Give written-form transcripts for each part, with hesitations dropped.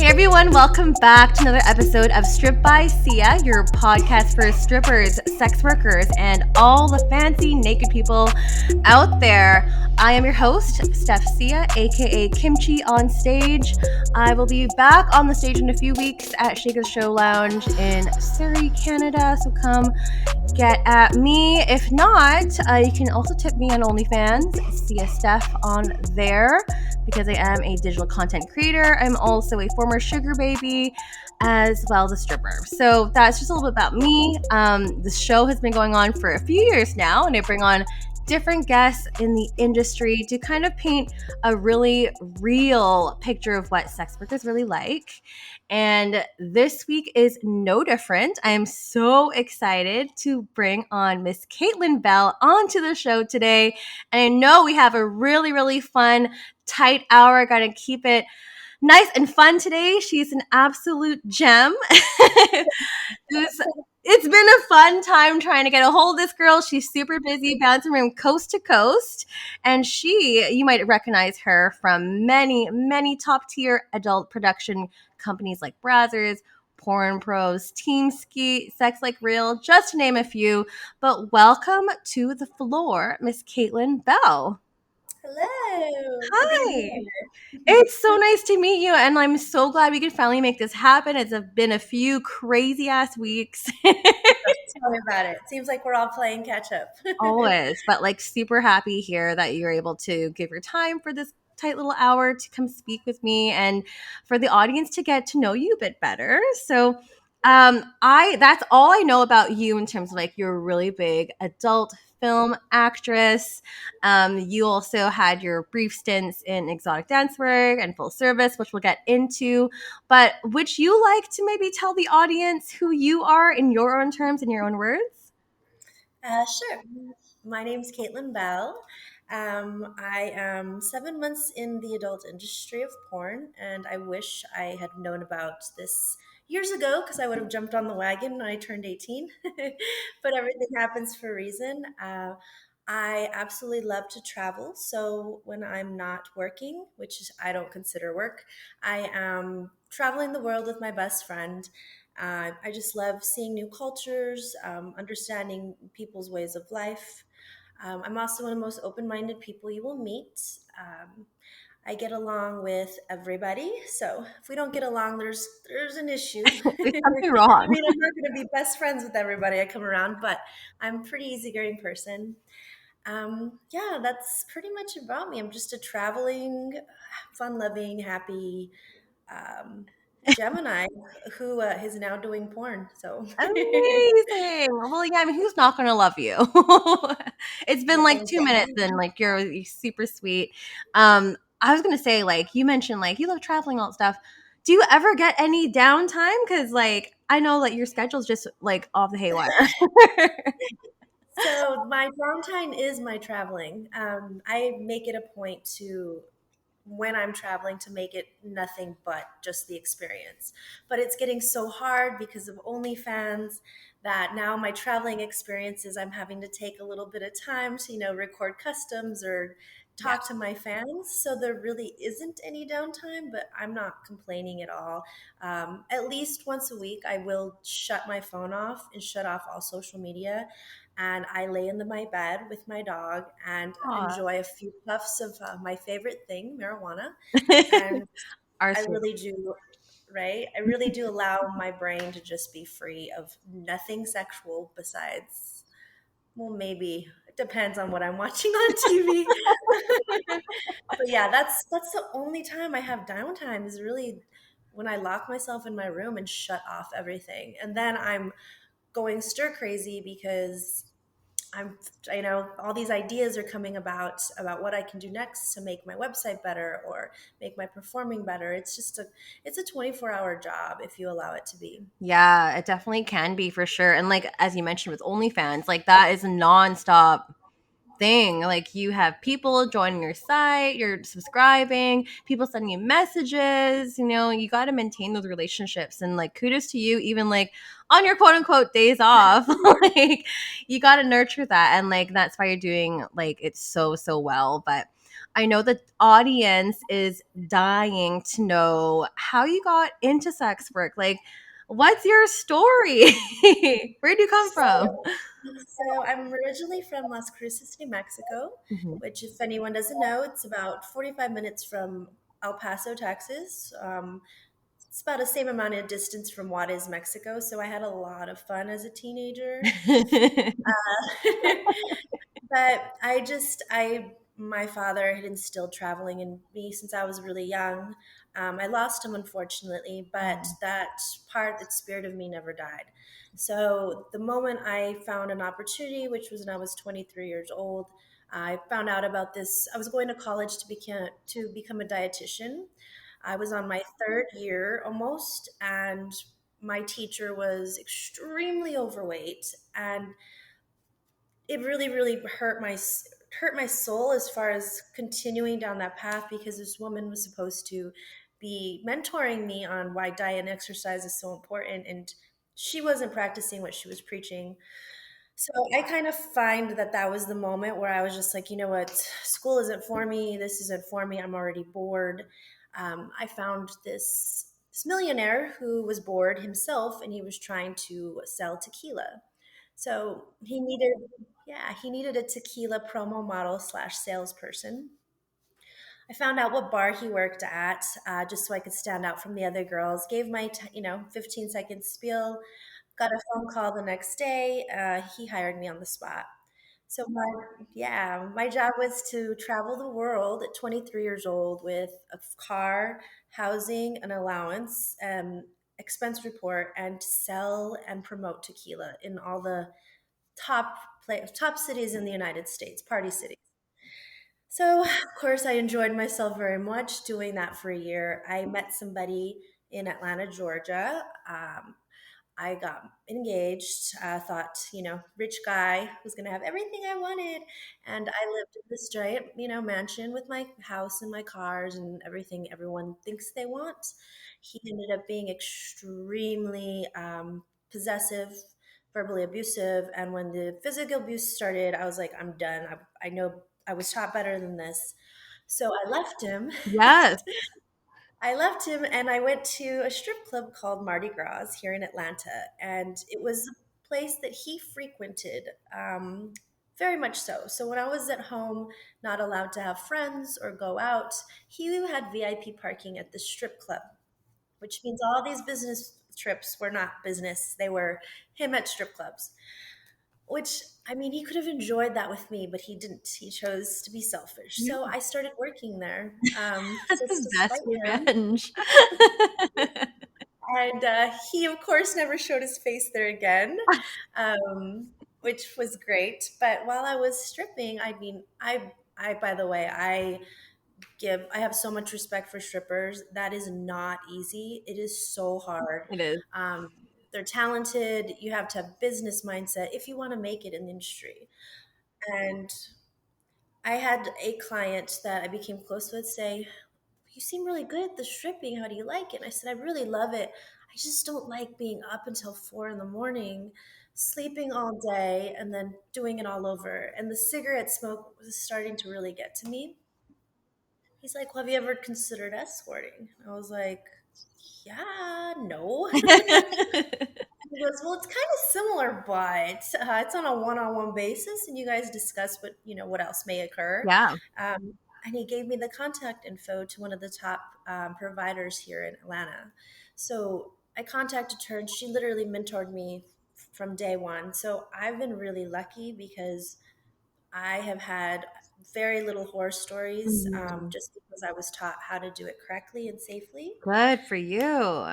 everyone, welcome back to another episode of Strip by Sia, your podcast for strippers, sex workers, and all the fancy naked people out there. I am your host, Steph Sia, aka Kimchi on stage. I will be back on the stage in a few weeks at Shaker's Show Lounge in Surrey, Canada, so come get at me. If not, you can also tip me on OnlyFans, Sia Steph on there, because I am a digital content creator. I'm also a former sugar baby as well as a stripper. So that's just a little bit about me. The show has been going on for a few years now, and I bring on different guests in the industry to kind of paint a really real picture of what sex workers really like. And this week is no different. I am so excited to bring on Miss Caitlin Bell onto the show today. And I know we have a really, really fun, tight hour. Got to keep it nice and fun today. She's an absolute gem. It's been a fun time trying to get a hold of this girl. She's super busy, bouncing from coast to coast. And you might recognize her from many, many top tier adult production companies like Brazzers, PornPros, Team Skeet, SexLikeReal, just to name a few. But welcome to the floor, Miss Caitlin Bell. Hello. Hi. It's so nice to meet you, and I'm so glad we could finally make this happen. It's been a few crazy ass weeks. Tell me about it. Seems like we're all playing catch up. Always, but like super happy here that you're able to give your time for this tight little hour to come speak with me and for the audience to get to know you a bit better. So I that's all I know about you in terms of like you're a really big adult film actress. You also had your brief stints in exotic dance work and full service, which we'll get into. But would you like to maybe tell the audience who you are in your own terms, in your own words? Sure. My name's Caitlin Bell. I am 7 months in the adult industry of porn, and I wish I had known about this years ago because I would have jumped on the wagon when I turned 18. But everything happens for a reason. I absolutely love to travel. So when I'm not working, which I don't consider work, I am traveling the world with my best friend. I just love seeing new cultures, understanding people's ways of life. I'm also one of the most open-minded people you will meet. I get along with everybody, so if we don't get along, there's an issue. There's something I wrong. mean, I'm not going to be best friends with everybody I come around, but I'm a pretty easygoing person. Yeah, that's pretty much about me. I'm just a traveling, fun-loving, happy Gemini who is now doing porn. So Amazing. Well, yeah, I mean, who's not going to love you? It's been well, like thank 2 minutes you. and like you're super sweet. I was going to say, like, you mentioned like you love traveling, all that stuff. Do you ever get any downtime? Because like I know that your schedule's just like off the haywire. So my downtime is my traveling. I make it a point to when I'm traveling to make it nothing but just the experience. But it's getting so hard because of OnlyFans that now my traveling experiences, I'm having to take a little bit of time to, record customs or Yeah. talk to my fans. So there really isn't any downtime, but I'm not complaining at all. At least once a week, I will shut my phone off and shut off all social media. And I lay in my bed with my dog and Aw. enjoy a few puffs of my favorite thing, marijuana. And Our I sweet. really do, right? I really do allow my brain to just be free of nothing sexual besides, well, maybe it depends on what I'm watching on TV. But yeah, that's the only time I have downtime is really when I lock myself in my room and shut off everything. And then I'm going stir crazy because all these ideas are coming about what I can do next to make my website better or make my performing better. It's a 24-hour job if you allow it to be. Yeah, it definitely can be for sure. And like as you mentioned with OnlyFans, like that is a nonstop thing. Like you have people joining your site, you're subscribing, people sending you messages, you got to maintain those relationships. And like kudos to you, even like on your quote unquote days off, like you got to nurture that. And like that's why you're doing like it's so, so well. But I know the audience is dying to know how you got into sex work. Like, what's your story? Where'd you come from? So I'm originally from Las Cruces, New Mexico, Mhm. which, if anyone doesn't know, it's about 45 minutes from El Paso, Texas. It's about the same amount of distance from Juarez, Mexico. So I had a lot of fun as a teenager. But my father had instilled traveling in me since I was really young. I lost him, unfortunately, but that spirit of me never died. So the moment I found an opportunity, which was when I was 23 years old, I found out about this. I was going to college to become a dietitian. I was on my third year almost, and my teacher was extremely overweight, and it really really hurt my soul as far as continuing down that path, because this woman was supposed to be mentoring me on why diet and exercise is so important, and she wasn't practicing what she was preaching. So I kind of find that that was the moment where I was just like, you know what, school isn't for me, this isn't for me, I'm already bored. I found this millionaire who was bored himself, and he was trying to sell tequila. So he needed a tequila promo model slash salesperson. I found out what bar he worked at, just so I could stand out from the other girls. Gave my 15-second spiel. Got a phone call the next day. He hired me on the spot. So my job was to travel the world at 23 years old with a car, housing, an allowance, expense report, and sell and promote tequila in all the top cities in the United States, party cities. So, of course, I enjoyed myself very much doing that for a year. I met somebody in Atlanta, Georgia. I got engaged. Thought, rich guy was going to have everything I wanted. And I lived in this giant, mansion with my house and my cars and everything everyone thinks they want. He ended up being extremely possessive, verbally abusive. And when the physical abuse started, I was like, I'm done. I know I was taught better than this. So I left him. Yes, I left him and I went to a strip club called Mardi Gras here in Atlanta. And it was a place that he frequented, very much so. So when I was at home, not allowed to have friends or go out, he had VIP parking at the strip club, which means all these business trips were not business. They were him at strip clubs, which, I mean, he could have enjoyed that with me, but he didn't. He chose to be selfish. yeah, So I started working there, that's just the to best spite him. revenge. And he, of course, never showed his face there again, um, which was great. But while I was stripping, I mean, by the way, I have so much respect for strippers. That is not easy. It is so hard. It is. Um, they're talented. You have to have business mindset if you want to make it in the industry. And I had a client that I became close with say, "You seem really good at the stripping. How do you like it?" And I said, "I really love it. I just don't like being up until 4 in the morning, sleeping all day, and then doing it all over." And the cigarette smoke was starting to really get to me. He's like, "Well, have you ever considered escorting?" I was like, "Yeah, no." He goes, "Well, it's kind of similar, but it's on a one-on-one basis, and you guys discuss what else may occur." Yeah, And he gave me the contact info to one of the top providers here in Atlanta. So I contacted her, and she literally mentored me from day one. So I've been really lucky because I have had very little horror stories, Mhm. just because I was taught how to do it correctly and safely. Good for you.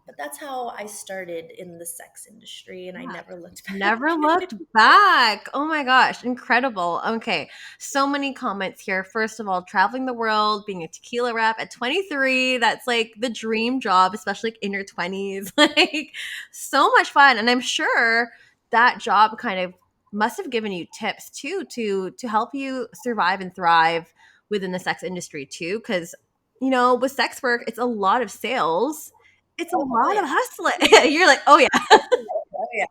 But that's how I started in the sex industry, and I Yeah. never looked Never back. looked back. Oh my gosh, incredible. Okay, so many comments here. First of all, traveling the world, being a tequila rep at 23, that's like the dream job, especially like in your 20s. Like so much fun. And I'm sure that job kind of must have given you tips too to help you survive and thrive within the sex industry too cuz with sex work, it's a lot of sales. It's a Oh lot of yeah. hustling. You're like, "Oh yeah, Oh yeah.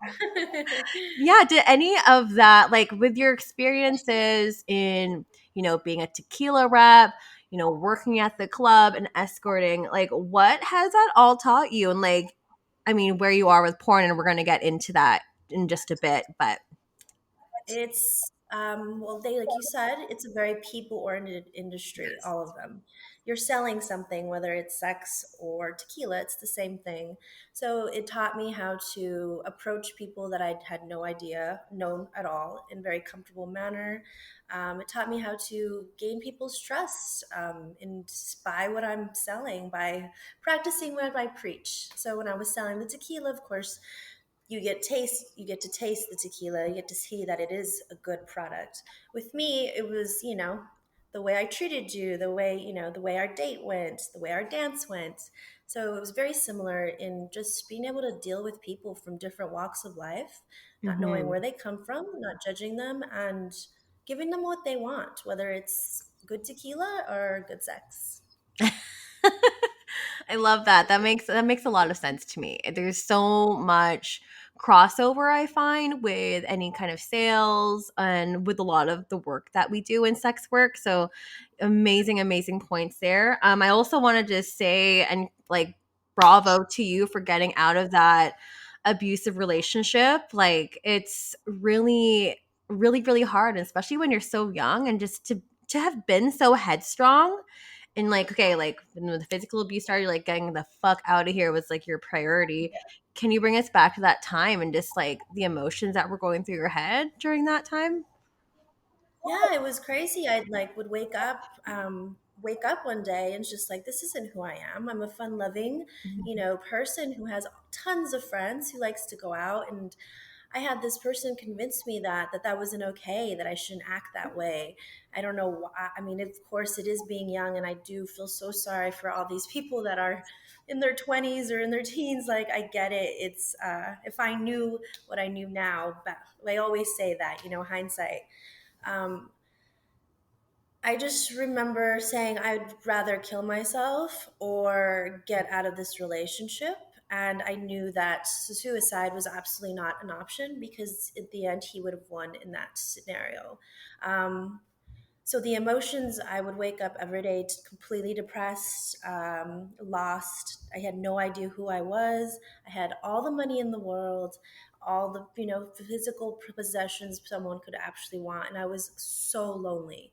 yeah." Did any of that, like with your experiences in, being a tequila rep, working at the club and escorting. Like, what has that all taught you? And like, I mean, where you are with porn, and we're going to get into that in just a bit, but It's well, they like you said, it's a very people-oriented industry. All of them, you're selling something, whether it's sex or tequila. It's the same thing. So it taught me how to approach people that I had no idea known at all in a very comfortable manner. It taught me how to gain people's trust and by what I'm selling, by practicing what I preach. So when I was selling the tequila, of course, you get to taste the tequila, you get to see that it is a good product. With me, it was, the way I treated you, the way our date went, the way our dance went. So it was very similar in just being able to deal with people from different walks of life, not knowing mhm. where they come from, not judging them, and giving them what they want, whether it's good tequila or good sex. I love that. That makes a lot of sense to me. There's so much crossover I find with any kind of sales and with a lot of the work that we do in sex work. So amazing, amazing points there. I also wanted to say and like bravo to you for getting out of that abusive relationship. Like it's really, really, really hard, especially when you're so young, and just to have been so headstrong and like, okay, like when the physical abuse started, like getting the fuck out of here was like your priority. Can you bring us back to that time and just like the emotions that were going through your head during that time? Yeah, it was crazy. I like would wake up one day and it's just like, this isn't who I am. I'm a fun loving, person who has tons of friends, who likes to go out. And I had this person convince me that wasn't okay, that I shouldn't act that way. I don't know why. I mean, of course it is being young, and I do feel so sorry for all these people that are in their 20s or in their teens. Like, I get it. It's if I knew what I knew now, but I always say that, hindsight. um, I just remember saying I'd rather kill myself or get out of this relationship. And I knew that suicide was absolutely not an option, because at the end, he would have won in that scenario. Um, so the emotions, I would wake up every day completely depressed, lost. I had no idea who I was. I had all the money in the world, all the physical possessions someone could actually want, and I was so lonely.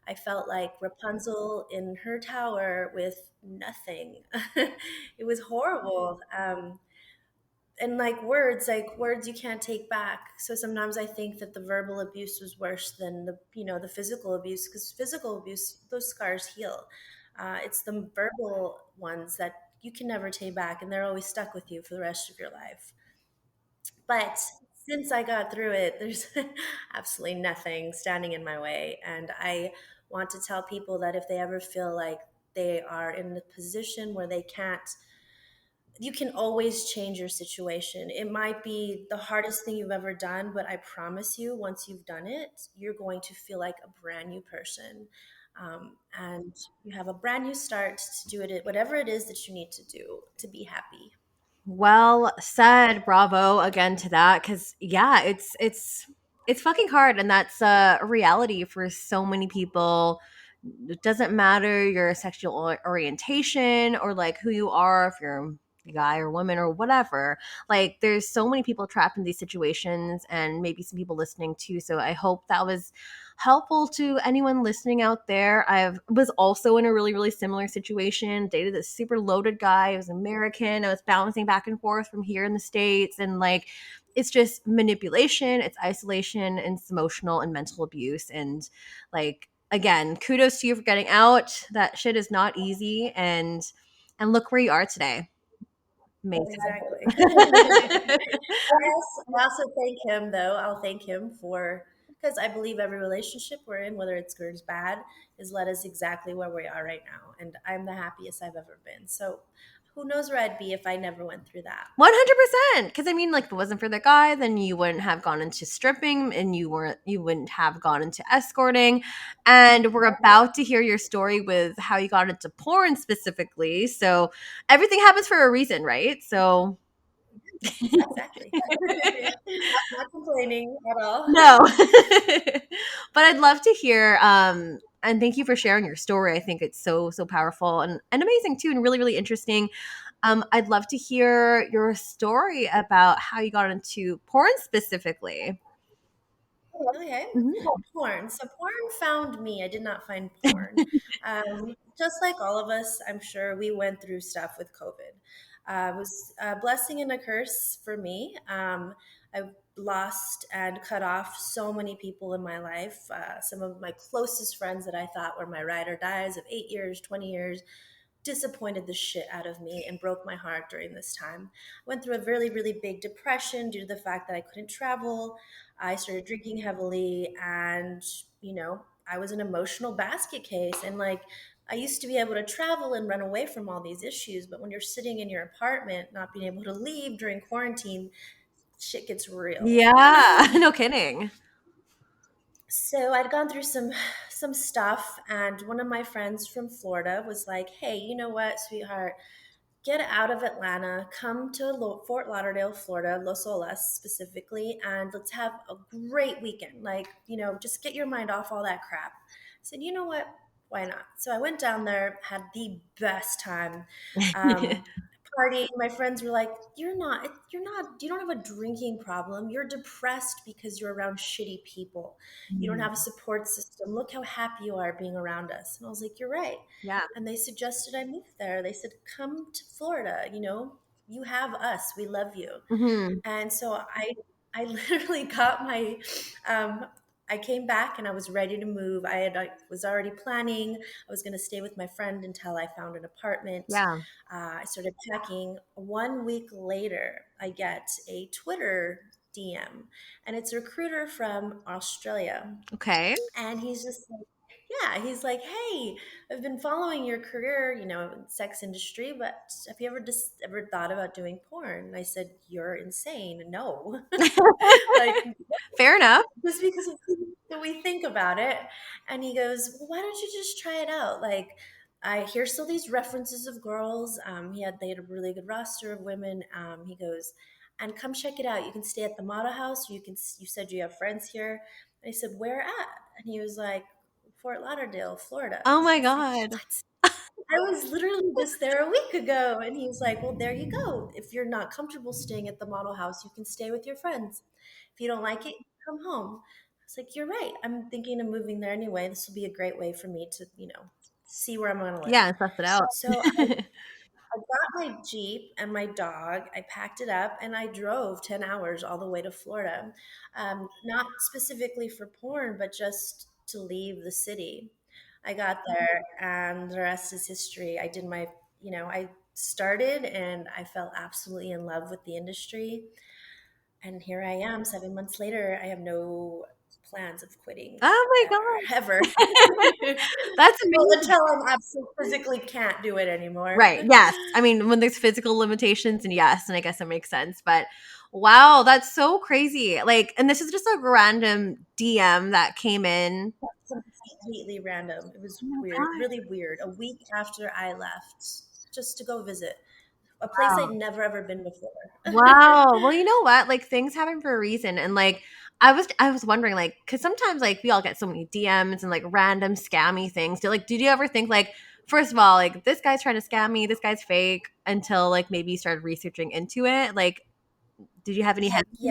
I felt like Rapunzel in her tower with nothing. It was horrible. And like words you can't take back. So sometimes I think that the verbal abuse was worse than the physical abuse, because physical abuse, those scars heal. It's the verbal ones that you can never take back, and they're always stuck with you for the rest of your life. But since I got through it, there's absolutely nothing standing in my way. And I want to tell people that if they ever feel like they are in a position where they can't, you can always change your situation. It might be the hardest thing you've ever done, but I promise you, once you've done it, you're going to feel like a brand new person. And you have a brand new start to do it, whatever it is that you need to do to be happy. Well said. Bravo again to that. Cause yeah, it's fucking hard. And that's a reality for so many people. It doesn't matter your sexual orientation or like who you are, if you're a guy or woman or whatever. Like there's so many people trapped in these situations, and maybe some people listening too. So I hope that was helpful to anyone listening out there. I was also in a really, really similar situation. Dated this super loaded guy. He was American. I was bouncing back and forth from here in the States. And like, it's just manipulation, it's isolation, and it's emotional and mental abuse. And like, again, kudos to you for getting out. That shit is not easy. And look where you are today. Amazing. Exactly. I also thank him, though. I'll thank him for, because I believe every relationship we're in, whether it's good or bad, has led us exactly where we are right now. And I'm the happiest I've ever been. So who knows where I'd be if I never went through that. 100%. Because I mean, like, if it wasn't for the guy, then you wouldn't have gone into stripping, and you wouldn't have gone into escorting. And we're about to hear your story with how you got into porn specifically. So everything happens for a reason, right? So Yeah, exactly. Not complaining at all. No. But I'd love to hear and thank you for sharing your story. I think it's so powerful and amazing too and really really interesting. I'd love to hear your story about how you got into porn specifically. Okay. Mhm. Porn. So porn found me. I did not find porn. Just like all of us, I'm sure we went through stuff with COVID. It was a blessing and a curse for me. I lost and cut off so many people in my life. Some of my closest friends that I thought were my ride or dies of 8 years, 20 years, disappointed the shit out of me and broke my heart during this time. I went through a really, really big depression due to the fact that I couldn't travel. I started drinking heavily, and I was an emotional basket case. And like, I used to be able to travel and run away from all these issues, but when you're sitting in your apartment, not being able to leave during quarantine, shit gets real. Yeah, no kidding. So I'd gone through some stuff, and one of my friends from Florida was like, "Hey, you know what, sweetheart? Get out of Atlanta, come to Fort Lauderdale, Florida, Los Olas specifically, and let's have a great weekend. Like, just get your mind off all that crap." I said, "You know what? Why not?" So I went down there, had the best time. Um, Partying. My friends were like, you don't have a drinking problem. You're depressed because you're around shitty people. You don't have a support system. Look how happy you are being around us." And I was like, "You're right." Yeah. And they suggested I move there. They said, "Come to Florida, you have us. We love you." Hmm. And so I literally got my I came back and I was ready to move. I was already planning. I was going to stay with my friend until I found an apartment. Yeah. I started packing. 1 week later, I get a Twitter DM, and it's a recruiter from Australia. Okay. And he's just like, yeah, he's like, "Hey, I've been following your career, in sex industry, but have you ever thought about doing porn?" And I said, "You're insane. No." Like, Fair enough. just because of that we think about it. And he goes, "Well, why don't you just try it out? Like, I hear still these references of girls. They had a really good roster of women." He goes, "And come check it out. You can stay at the model house. You said you have friends here." And I said, "Where at?" And he was like, "Fort Lauderdale, Florida." Oh my I was like, god. "What?" I was literally just there a week ago. And he was like, "Well, there you go. If you're not comfortable staying at the model house, you can stay with your friends. If you don't like it, come home." I was like, "You're right. I'm thinking of moving there anyway. This will be a great way for me to, see where I'm going to live." Yeah, suss it out. So I got my Jeep and my dog. I packed it up and I drove 10 hours all the way to Florida. Not specifically for porn, but just to leave the city. I got there and the rest is history. I started and I fell absolutely in love with the industry. And here I am 7 months later. I have no plans of quitting Oh my ever. god. That's Well, amazing. until I'm absolutely physically can't do it anymore. Right. Yes. I mean, when there's physical limitations, and yes, and I guess it makes sense. But wow, that's so crazy. Like, and this is just a random DM that came in. Completely random. It was Oh my weird, god. really weird. A week after I left, just to go visit a place I'd never ever been before. Wow. Well, you know what? Like things happen for a reason. And like I was wondering, like, because sometimes like we all get so many DMs and like random scammy things. Did you ever think like, first of all, like this guy's trying to scam me, this guy's fake until like maybe you started researching into it? Like, did you have any hesitancy?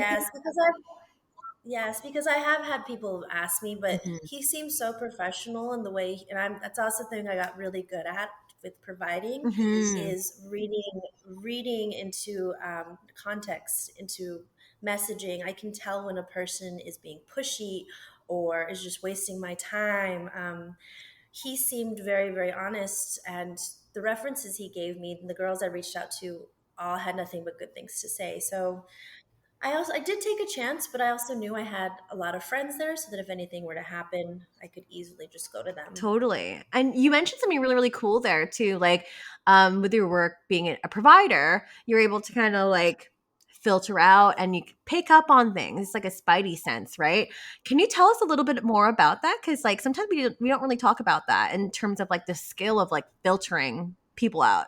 Yes, because I have had people ask me, but Mhm. he seems so professional in the way, and that's also the thing I got really good at with providing Mhm. is reading into context, into messaging. I can tell when a person is being pushy or is just wasting my time. He seemed very, very honest, and the references he gave me, and the girls I reached out to, all had nothing but good things to say. So I did take a chance, but I also knew I had a lot of friends there, so that if anything were to happen, I could easily just go to them. Totally. And you mentioned something really, really cool there too. Like, with your work being a provider, you're able to kind of like filter out and you can pick up on things. It's like a spidey sense, right? Can you tell us a little bit more about that? Because like sometimes we don't really talk about that in terms of like the skill of like filtering people out.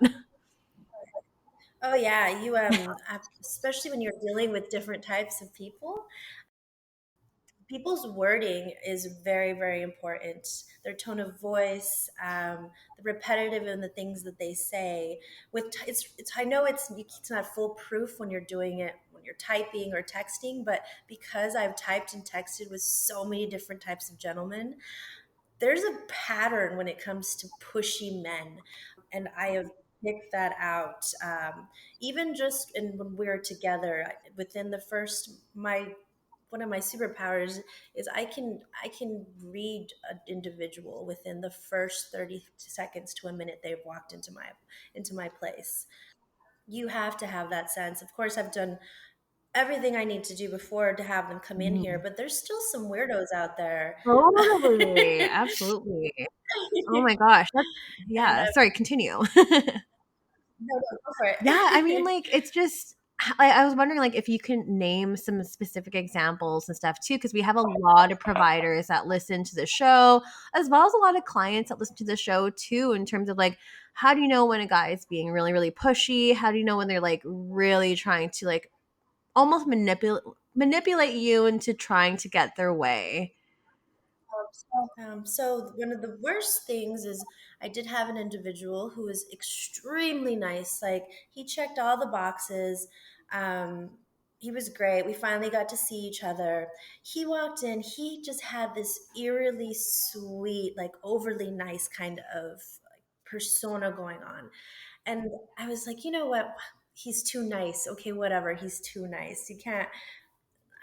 Oh yeah, especially when you're dealing with different types of people, people's wording is very, very important. Their tone of voice, the repetitive and the things that they say. It's I know it's not foolproof when you're doing it when you're typing or texting, but because I've typed and texted with so many different types of gentlemen, there's a pattern when it comes to pushy men, and I have picked that out. Even just when we're together, within the first my one of my superpowers is I can read an individual within the first 30 seconds to a minute they've walked into my place. You have to have that sense. Of course, I've done everything I need to do before to have them come in here, Mhm. but there's still some weirdos out there. Totally. Absolutely. Oh my gosh. That's And yeah. Sorry, continue. no, no, go for Yeah, I mean, it. like, it's just I was wondering, like, if you can name some specific examples and stuff too, because we have a lot of providers that listen to the show, as well as a lot of clients that listen to the show too, in terms of like, how do you know when a guy is being really, really pushy? How do you know when they're like really trying to like almost manipulate you into trying to get their way? So one of the worst things is I did have an individual who was extremely nice. Like he checked all the boxes. Um, he was great. We finally got to see each other. He walked in. He just had this eerily sweet, like overly nice kind of like, persona going on. And I was like, you know what? He's too nice. Okay, whatever. He's too nice. You can't.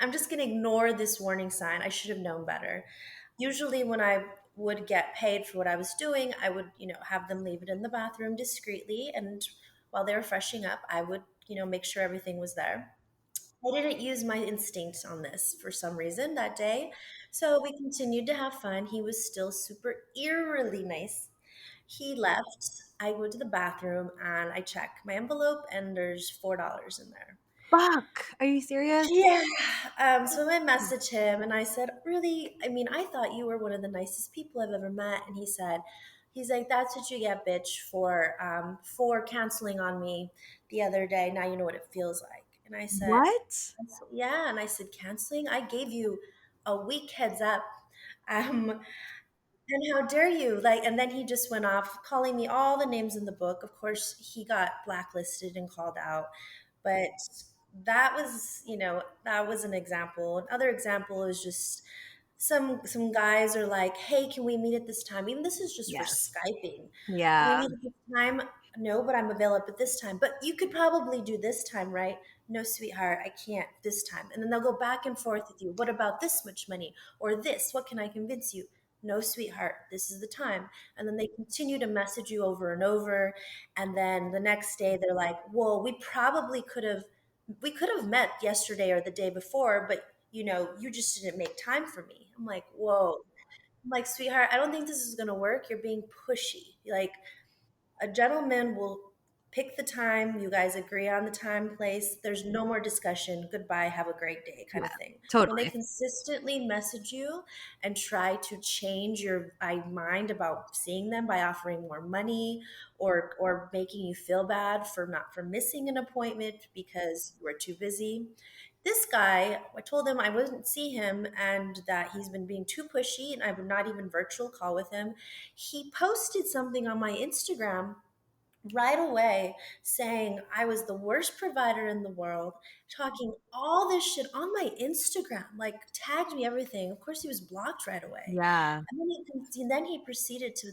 I'm just going to ignore this warning sign. I should have known better. Usually, when I would get paid for what I was doing, I would, have them leave it in the bathroom discreetly. And while they were freshening up, I would, make sure everything was there. I didn't use my instinct on this for some reason that day. So we continued to have fun. He was still super eerily nice. He left. I go to the bathroom and I check my envelope, and there's $4 in there. Fuck. Are you serious? Yeah. So I messaged him and I said, really, I mean, I thought you were one of the nicest people I've ever met. And he's like, that's what you get, bitch, for canceling on me the other day. Now you know what it feels like. And I said, What? yeah. And I said, canceling? I gave you a week heads up. Um, and how dare you? Like, and then he just went off calling me all the names in the book. Of course, he got blacklisted and called out. But that was an example. Another example is just some guys are like, hey, can we meet at this time? Even this is just for Yes. Skyping. Can we Yeah. meet at this time? No, but I'm available at this time. But you could probably do this time, right? No, sweetheart, I can't this time. And then they'll go back and forth with you. What about this much money? Or this? What can I convince you? No, sweetheart, this is the time. And then they continue to message you over and over. And then the next day they're like, well, we could have met yesterday or the day before, but you just didn't make time for me. I'm like, whoa. I'm like, sweetheart, I don't think this is gonna work. You're being pushy. Like, a gentleman will pick the time, you guys agree on the time, place, there's no more discussion, goodbye, have a great day kind of Yeah. thing. When they Totally. consistently message you and try to change your mind about seeing them by offering more money, or making you feel bad for missing an appointment because you were too busy, this guy, I told him I wouldn't see him and that he's been being too pushy and I would not even virtual call with him. He posted something on my Instagram right away saying I was the worst provider in the world, talking all this shit on my Instagram, like tagged me everything. Of course, he was blocked right away. Yeah. And then he proceeded to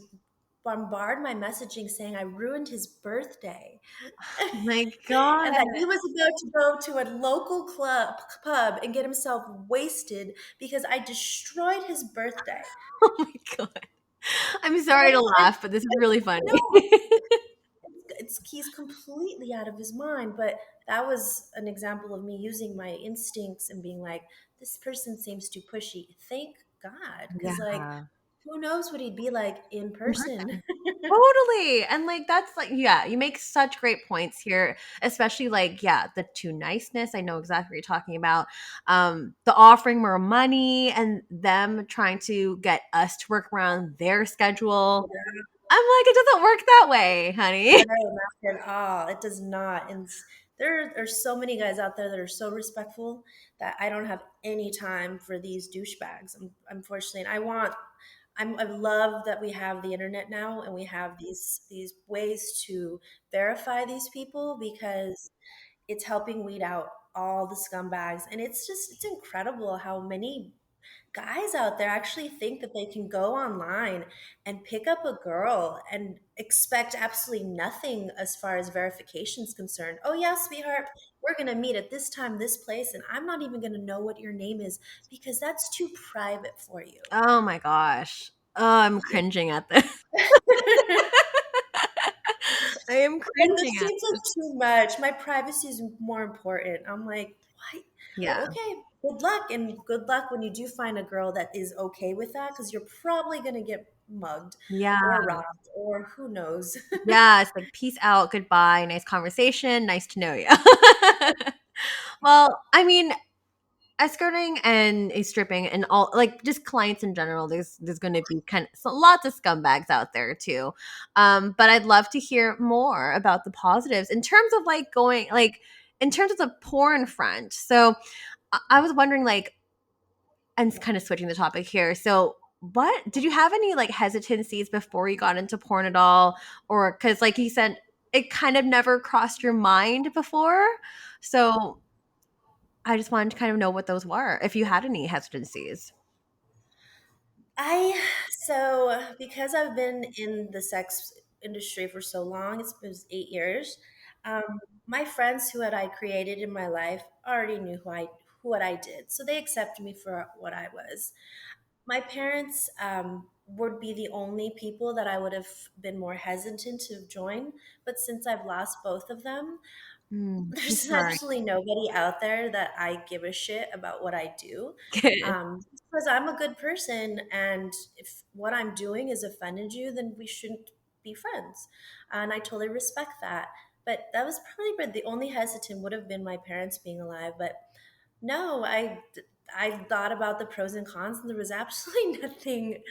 bombard my messaging saying I ruined his birthday. My God. And that he was about to go to a local pub and get himself wasted because I destroyed his birthday. Oh my God. I'm And sorry to laugh, but this is really funny. no, he's completely out of his mind. But that was an example of me using my instincts and being like, this person seems too pushy. Thank God, because like, Yeah. who knows what he'd be like in In person. person. Totally. And like that's like yeah, you make such great points here, especially like yeah, the too niceness. I know exactly what you're talking about. The offering more money and them trying to get us to work around their schedule. I'm like, it doesn't work that way, honey. No, not at all. It does not. And there are so many guys out there that are so respectful that I don't have any time for these douchebags. Unfortunately, and I love that we have the internet now and we have these ways to verify these people because it's helping weed out all the scumbags. And it's incredible how many guys out there actually think that they can go online and pick up a girl and expect absolutely nothing as far as verification is concerned. Oh, yeah, sweetheart, we're going to meet at this time, this place, and I'm not even going to know what your name is because that's too private for you. Oh my gosh. Oh, I'm Yeah. cringing at this. I am And this cringing at seems like this. too much. My privacy is more important. I'm like, what? Yeah. Okay, good luck. And good luck when you do find a girl that is okay with that because you're probably going to get mugged Yeah. or robbed or who knows. Yeah. It's like, peace out. Goodbye. Nice conversation. Nice to know you. Well, I mean, escorting and a stripping and all like just clients in general, there's going to be kind of so lots of scumbags out there too, but I'd love to hear more about the positives in terms of like going like in terms of the porn front. So I was wondering like, and kind of switching the topic here, so what did you have any like hesitancies before you got into porn at all, or because like you said it kind of never crossed your mind before, so I just wanted to kind of know what those were, if you had any hesitancies. I so because I've been in the sex industry for so long, it's been 8 years. My friends who had I created in my life already knew who what I did, so they accepted me for what I was. My parents would be the only people that I would have been more hesitant to join, but since I've lost both of them, I'm there's sorry. absolutely nobody out there that I give a shit about what I do. Because I'm a good person, and if what I'm doing has offended you, then we shouldn't be friends. And I totally respect that. But that was probably the only hesitant would have been my parents being alive. But no, I thought about the pros and cons, and there was absolutely nothing.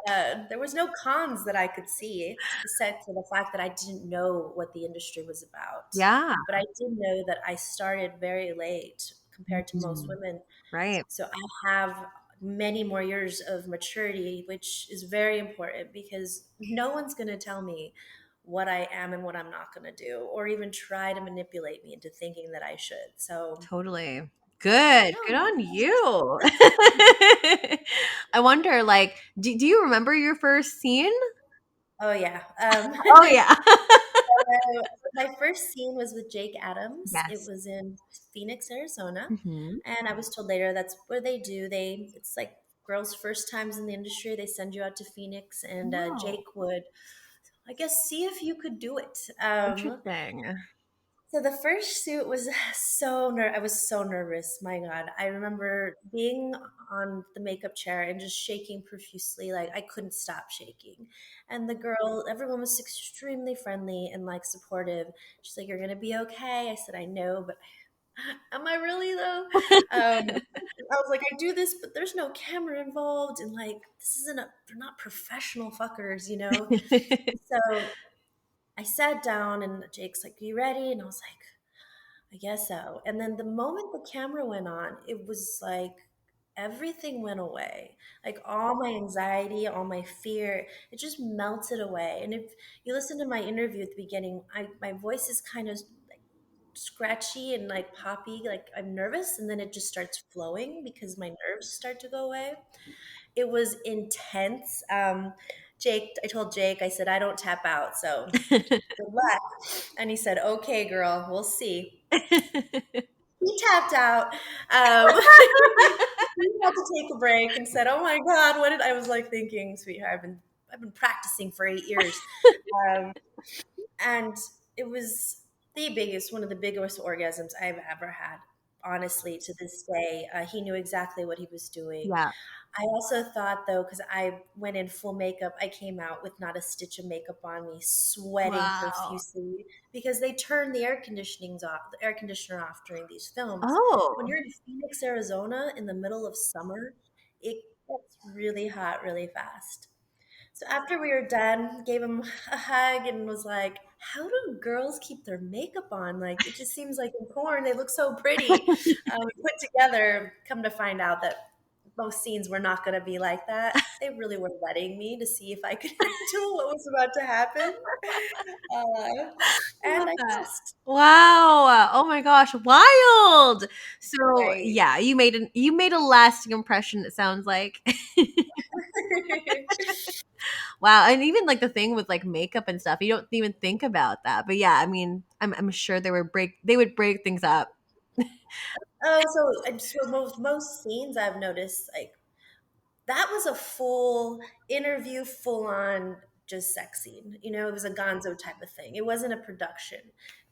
There was no cons that I could see, except for the fact that I didn't know what the industry was about. Yeah. But I did know that I started very late compared to most Mhm. women. Right. So I have many more years of maturity, which is very important because no one's going to tell me what I am and what I'm not going to do, or even try to manipulate me into thinking that I should. So, Totally. Good. Good no. on you. I wonder, like, do you remember your first scene? Oh, yeah. Oh, yeah. My first scene was with Jake Adams. It Yes. was in Phoenix, Arizona. Hmm. And I was told later that's where they do. It's like girls' first times in the industry. They send you out to Phoenix, and Oh, Jake would, I guess, see if you could do it. interesting. So the first suit was I was so nervous. My God, I remember being on the makeup chair and just shaking profusely, like I couldn't stop shaking. And everyone was extremely friendly and like supportive. She's like, "You're gonna be okay." I said, "I know, but am I really though?" I was like, "I do this, but there's no camera involved, and like they're not professional fuckers, you know." So I sat down, and Jake's like, "Are you ready?" And I was like, I guess so. And then the moment the camera went on, it was like everything went away. Like all my anxiety, all my fear, it just melted away. And if you listen to my interview at the beginning, my voice is kind of like scratchy and like poppy, like I'm nervous, and then it just starts flowing because my nerves start to go away. It was intense. I told Jake, I said, I don't tap out, so good luck. And he said, okay, girl, we'll see. He tapped out. He had to take a break and said, "Oh my God, what did I was like thinking, sweetheart? I've been practicing for 8 years." Um, and it was one of the biggest orgasms I've ever had. Honestly, to this day, he knew exactly what he was doing. Yeah. I also thought, though, because I went in full makeup, I came out with not a stitch of makeup on me, sweating Wow. profusely because they turn the air conditioner off during these films. When Oh. you're in Phoenix, Arizona, in the middle of summer, it gets really hot really fast. So after we were done, gave him a hug and was like, "How do girls keep their makeup on? Like, it just seems like in porn they look so pretty." We put together, come to find out that most scenes were not going to be like that. They really were letting me to see if I could handle what was about to happen, uh, I and love I that. passed. Wow. Oh my gosh, wild. So, Right. yeah, you made a lasting impression, it sounds like. Wow, and even like the thing with like makeup and stuff, you don't even think about that. But yeah, I mean, I'm sure they would break things up. Oh, so most scenes I've noticed, like that was a full interview, full on just sex scene. You know, it was a gonzo type of thing. It wasn't a production.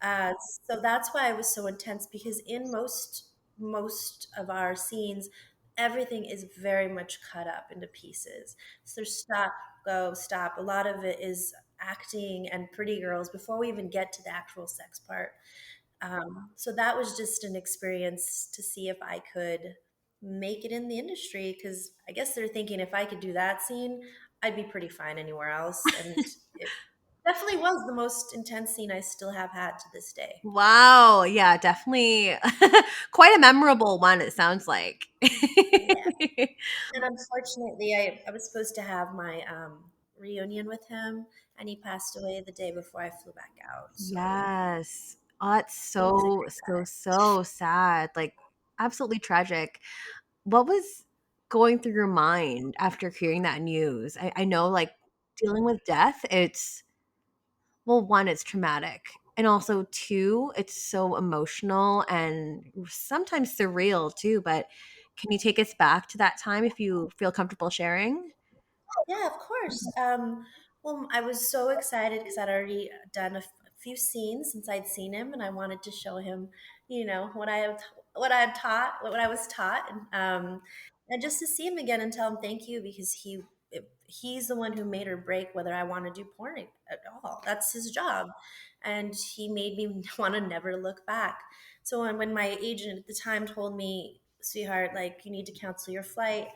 Uh, so that's why it was so intense because in most of our scenes, everything is very much cut up into pieces. So there's stop, go, stop. A lot of it is acting and pretty girls before we even get to the actual sex part. So that was just an experience to see if I could make it in the industry because I guess they're thinking if I could do that scene, I'd be pretty fine anywhere else. And it definitely was the most intense scene I still have had to this day. Wow, yeah, definitely quite a memorable one, it sounds like. Yeah. And unfortunately, I was supposed to have my reunion with him, and he passed away the day before I flew back out. So Yes. Oh, that's it was so, so, so sad. Like, absolutely tragic. What was going through your mind after hearing that news? I know, like, dealing with death, well, one, it's traumatic. And also, two, it's so emotional and sometimes surreal too. But can you take us back to that time if you feel comfortable sharing? Yeah, of course. Well, I was so excited because I'd already done a few scenes since I'd seen him, and I wanted to show him, what I had taught, what I was taught, and just to see him again and tell him thank you because he's the one who made or break whether I want to do porn at all. That's his job, and he made me want to never look back. So when my agent at the time told me, "Sweetheart, like you need to cancel your flight,"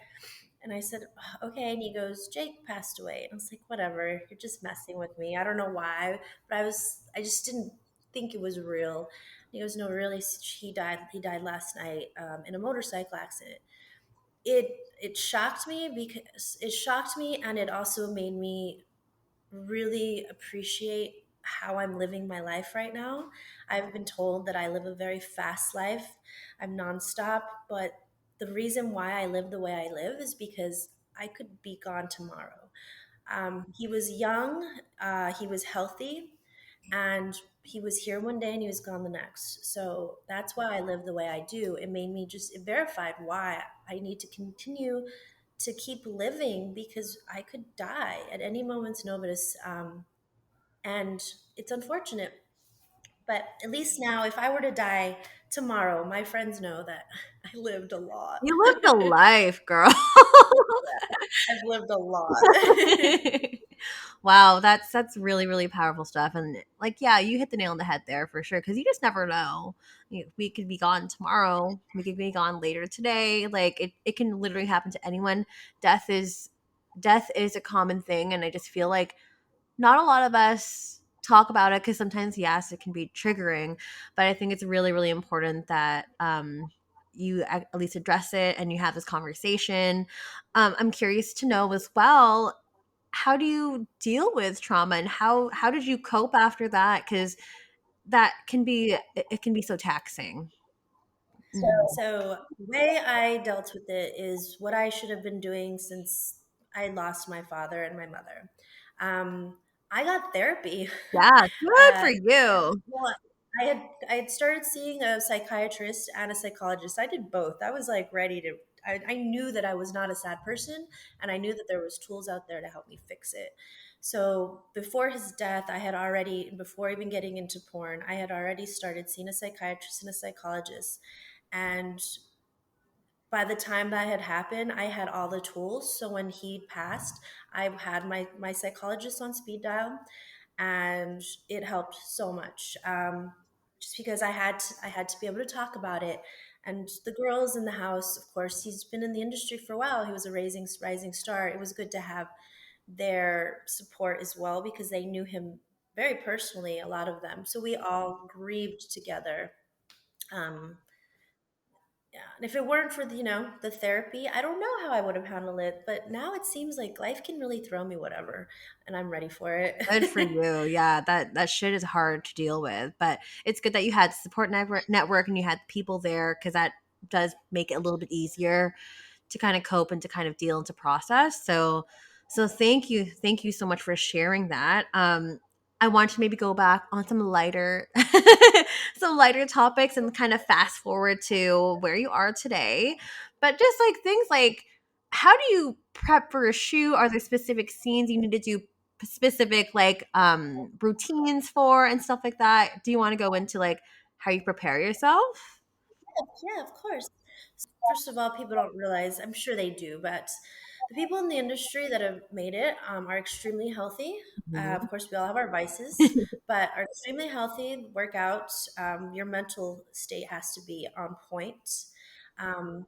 and I said, "Okay." And he goes, "Jake passed away." And I was like, "Whatever, you're just messing with me. I don't know why, but I just didn't think it was real." And he goes, "No, really, he died last night in a motorcycle accident." It shocked me because it shocked me, and it also made me really appreciate how I'm living my life right now. I've been told that I live a very fast life. I'm nonstop, but the reason why I live the way I live is because I could be gone tomorrow. He was young, he was healthy, and he was here one day and he was gone the next. So that's why I live the way I do. It made me just, it verified why I need to continue to keep living because I could die at any moment's notice. And it's unfortunate. But at least now, if I were to die tomorrow, my friends know that I lived a lot. You lived a life, girl. I've lived a lot. Wow, that's really really powerful stuff. And like, yeah, you hit the nail on the head there for sure. Because you just never know. We could be gone tomorrow. We could be gone later today. Like it can literally happen to anyone. Death is death is a common thing, and I just feel like not a lot of us talk about it because sometimes yes it can be triggering, but I think it's really really important that you at least address it and you have this conversation. I'm curious to know as well, how do you deal with trauma and how did you cope after that, because that can be it can be so taxing. Mhm. So the way I dealt with it is what I should have been doing since I lost my father and my mother. I got therapy. Yeah, good uh, for you. well, I had started seeing a psychiatrist and a psychologist. I did both. I was like ready to. I knew that I was not a sad person, and I knew that there was tools out there to help me fix it. So before his death, I had already, before even getting into porn, I had already started seeing a psychiatrist and a psychologist. And by the time that had happened, I had all the tools. So when he passed, I had my psychologist on speed dial, and it helped so much. Just because I had to be able to talk about it. And the girls in the house, of course, he's been in the industry for a while. He was a rising star. It was good to have their support as well because they knew him very personally, a lot of them. So we all grieved together. Um, yeah, and if it weren't for the therapy, I don't know how I would have handled it. But now it seems like life can really throw me whatever, and I'm ready for it. Good for you. Yeah, that shit is hard to deal with, but it's good that you had support network and you had people there because that does make it a little bit easier to kind of cope and to kind of deal and to process. So thank you so much for sharing that. I want to maybe go back on some lighter some lighter topics and kind of fast forward to where you are today. But just like things like how do you prep for a shoot? Are there specific scenes you need to do specific like routines for and stuff like that? Do you want to go into like how you prepare yourself? Yeah, of course. First of all, people don't realize, I'm sure they do, but the people in the industry that have made it are extremely healthy. Of Mhm. course, we all have our vices, but are extremely healthy, work out. Your mental state has to be on point. Um,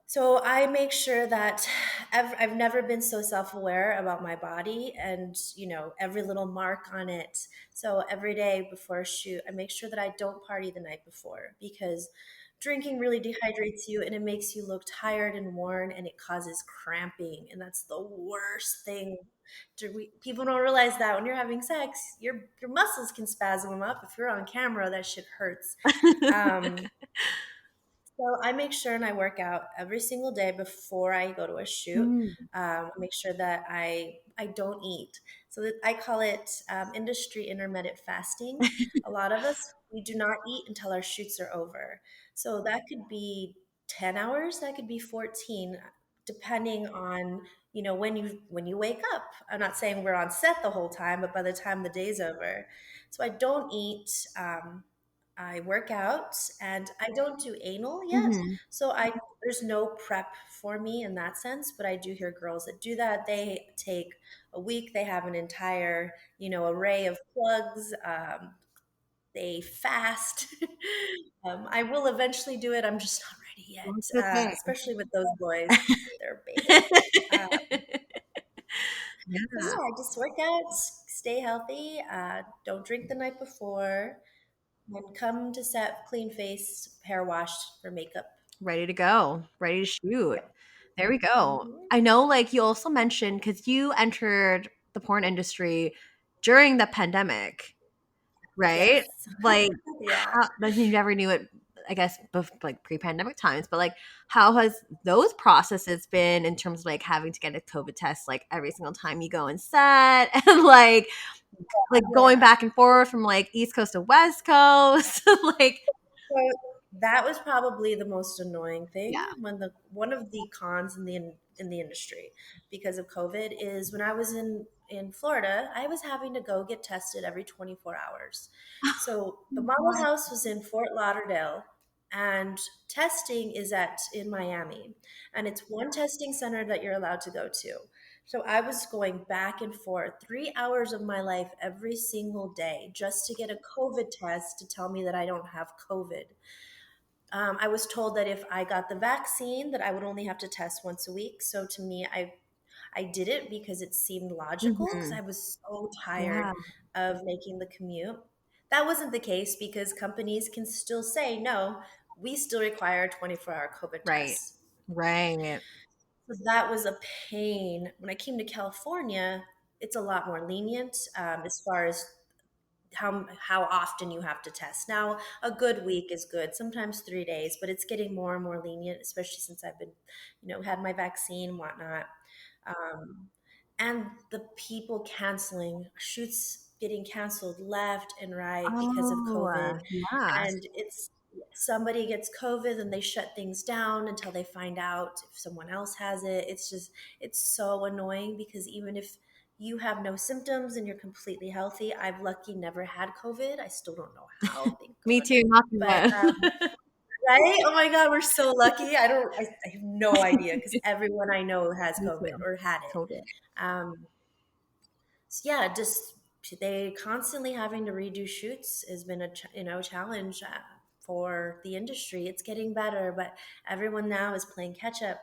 so I make sure that I've never been so self-aware about my body and, every little mark on it. So every day before a shoot, I make sure that I don't party the night before because drinking really dehydrates you and it makes you look tired and worn and it causes cramping. And that's the worst thing. People don't realize that when you're having sex, your muscles can spasm up. If you're on camera, that shit hurts. Um, so I make sure and I work out every single day before I go to a shoot. Mm. I make sure that I don't eat. So that I call it industry intermittent fasting. A lot of us we do not eat until our shoots are over. So that could be 10 hours. That could be 14, depending on when you wake up. I'm not saying we're on set the whole time, but by the time the day's over, so I don't eat. I work out and I don't do anal yet. Mhm. So I there's no prep for me in that sense, but I do hear girls that do that. They take a week, they have an entire, array of plugs. They fast. I will eventually do it. I'm just not ready yet, That's okay. especially with those boys. They're beta. So Yeah, yeah, I just work out, stay healthy, don't drink the night before, and come to set clean face, hair washed for makeup. ready to go, ready to shoot. Yep. There we go. Hmm. I know, like, you also mentioned because you entered the porn industry during the pandemic, right? Yes. Like, Yeah. how like, you never knew it, I guess, like, pre-pandemic times, but, like, how has those processes been in terms of, like, having to get a COVID test, like, every single time you go and set and, like, going Yeah. back and forth from, like, East Coast to West Coast, like So that was probably the most annoying thing yeah. when the one of the cons in the industry because of COVID is when I was in Florida, I was having to go get tested every 24 hours. So the model house was in Fort Lauderdale and testing is at in Miami. And it's one testing center that you're allowed to go to. So I was going back and forth 3 hours of my life every single day just to get a COVID test to tell me that I don't have COVID. I was told that if I got the vaccine, that I would only have to test once a week. So to me, I did it because it seemed logical because Mhm. I was so tired Yeah, of making the commute. That wasn't the case because companies can still say no. We still require a 24-hour COVID right. test. Right. So that was a pain. When I came to California, it's a lot more lenient as far as how often you have to test. Now, a good week is good, sometimes 3 days, but it's getting more and more lenient, especially since I've been, had my vaccine and whatnot. Um, and the people canceling shoots getting canceled left and right because of Oh, COVID. yeah. And it's somebody gets COVID and they shut things down until they find out if someone else has it. It's so annoying because even if you have no symptoms and you're completely healthy, I've lucky never had COVID. I still don't know how, thank Me God. too, knocking But wood. right? Oh my God, we're so lucky. I have no idea because everyone I know has Me COVID too. or had it. Totally. Um, so yeah, just they constantly having to redo shoots has been a challenge for the industry. It's getting better, but everyone now is playing catch up.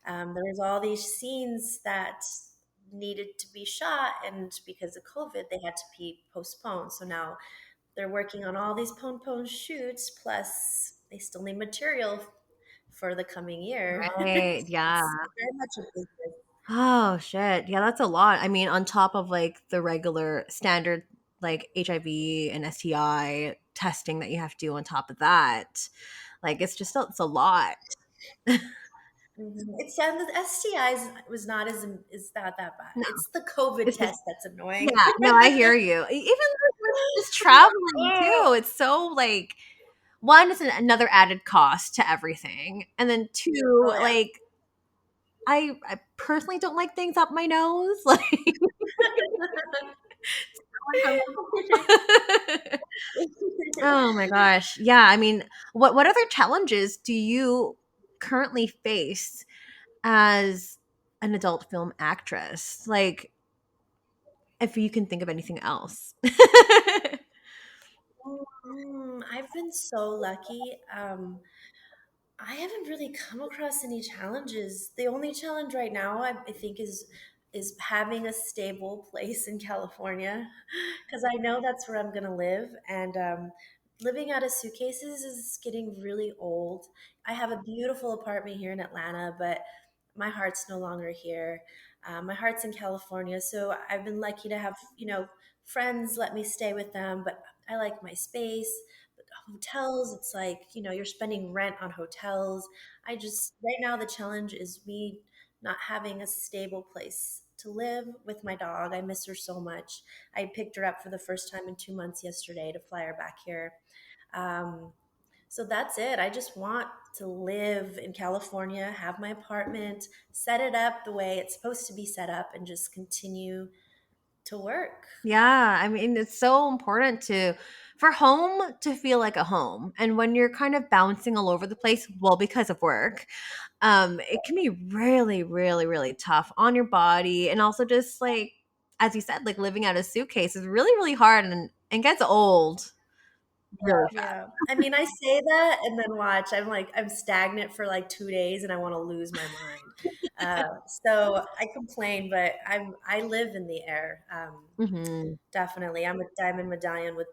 There's all these scenes that needed to be shot, and because of COVID, they had to be postponed. So now they're working on all these postponed shoots, plus they still need material for the coming year. Right. Yeah. It's very much a business. Oh shit. Yeah, that's a lot. I mean, on top of like the regular standard like HIV and STI testing that you have to do on top of that. Like it's a lot. It sounds the STIs was not as is not that bad. No, It's the COVID it's just test that's annoying. yeah, no, I hear you. Even just traveling too. It's so like one is another added cost to everything. And then two, Oh yeah. like I personally don't like things up my nose. Like oh my gosh. Yeah, I mean, what other challenges do you currently face as an adult film actress? Like if you can think of anything else. I've been so lucky. I haven't really come across any challenges. The only challenge right now, I think, is having a stable place in California, because I know that's where I'm gonna live, and living out of suitcases is getting really old. I have a beautiful apartment here in Atlanta, but my heart's no longer here. My heart's in California, so I've been lucky to have friends let me stay with them, but I like my space. Hotels, it's like you're spending rent on hotels. I just right now the challenge is me not having a stable place to live with my dog. I miss her so much. I picked her up for the first time in 2 months yesterday to fly her back here. um, so that's it. I just want to live in California, have my apartment, set it up the way it's supposed to be set up, and just continue to work. Yeah, I mean, it's so important to for home to feel like a home. And when you're kind of bouncing all over the place, well, because of work, it can be really, really, really tough on your body. And also just like, as you said, like living out a suitcase is really, really hard and gets old really fast. Yeah. I mean, I say that and then watch. I'm like, I'm stagnant for like 2 days and I want to lose my mind. So I complain, but I live in the air. Hmm. Definitely. I'm a diamond medallion with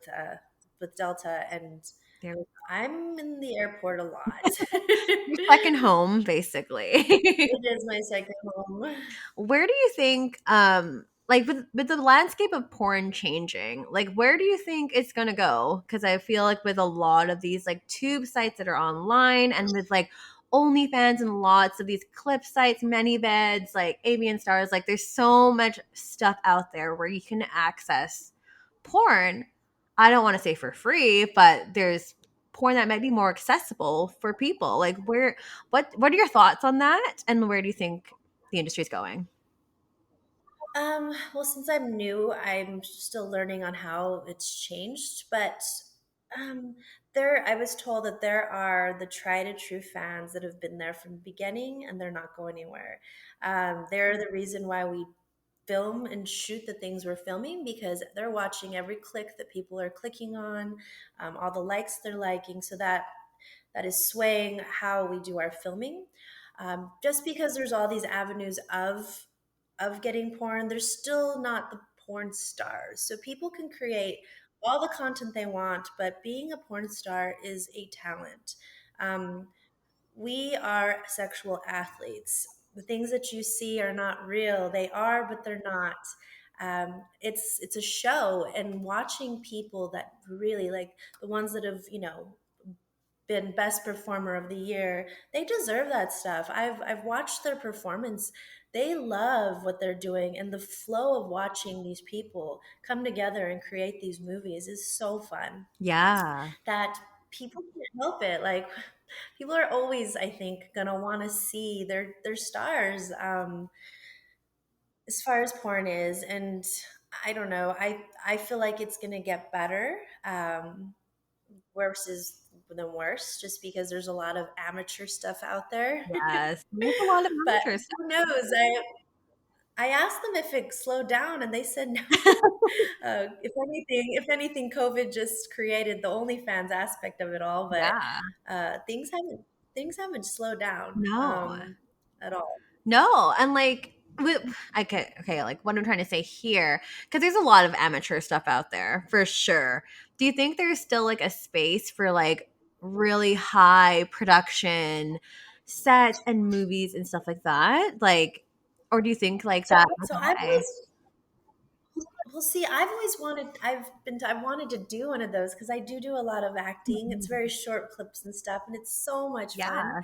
Delta, and There we I'm in the airport a lot. Your second home, basically. It is my second home. Where do you think like with the landscape of porn changing, like where do you think it's gonna go? Because I feel like with a lot of these like tube sites that are online and with like OnlyFans and lots of these clip sites, many beds, like Avian Stars, like there's so much stuff out there where you can access porn. I don't want to say for free, but there's porn that might be more accessible for people. Like what are your thoughts on that? And where do you think the industry is going? Well, since I'm new, I'm still learning on how it's changed. But um, I was told that there are the tried and true fans that have been there from the beginning, and they're not going anywhere. They're the reason why we film and shoot the things we're filming, because they're watching every click that people are clicking on, all the likes they're liking, so that is swaying how we do our filming. Just because there's all these avenues of getting porn, there's still not the porn stars. So people can create all the content they want, but being a porn star is a talent. Um, we are sexual athletes. The things that you see are not real. They are, but they're not. It's a show, and watching people that really like the ones that have been best performer of the year, they deserve that stuff. I've watched their performance. They love what they're doing, and the flow of watching these people come together and create these movies is so fun Yeah. that people can't help it. Like people are always, I think, gonna want to see their stars, as far as porn is. And I don't know, I feel like it's gonna get better. Worse is than worse, just because there's a lot of amateur stuff out there. Yes. There's a lot of But amateur stuff. who knows? I asked them if it slowed down, and they said no. If anything, COVID just created the OnlyFans aspect of it all. But Yeah. things haven't slowed down No. at all. No. And like Okay, like what I'm trying to say here, because there's a lot of amateur stuff out there for sure. Do you think there's still like a space for like really high production sets and movies and stuff like that? Like, or do you think like that? So I've Okay. always Well, see, I've wanted to do one of those because I do a lot of acting. It's very short clips and stuff, and it's so much fun. Yeah,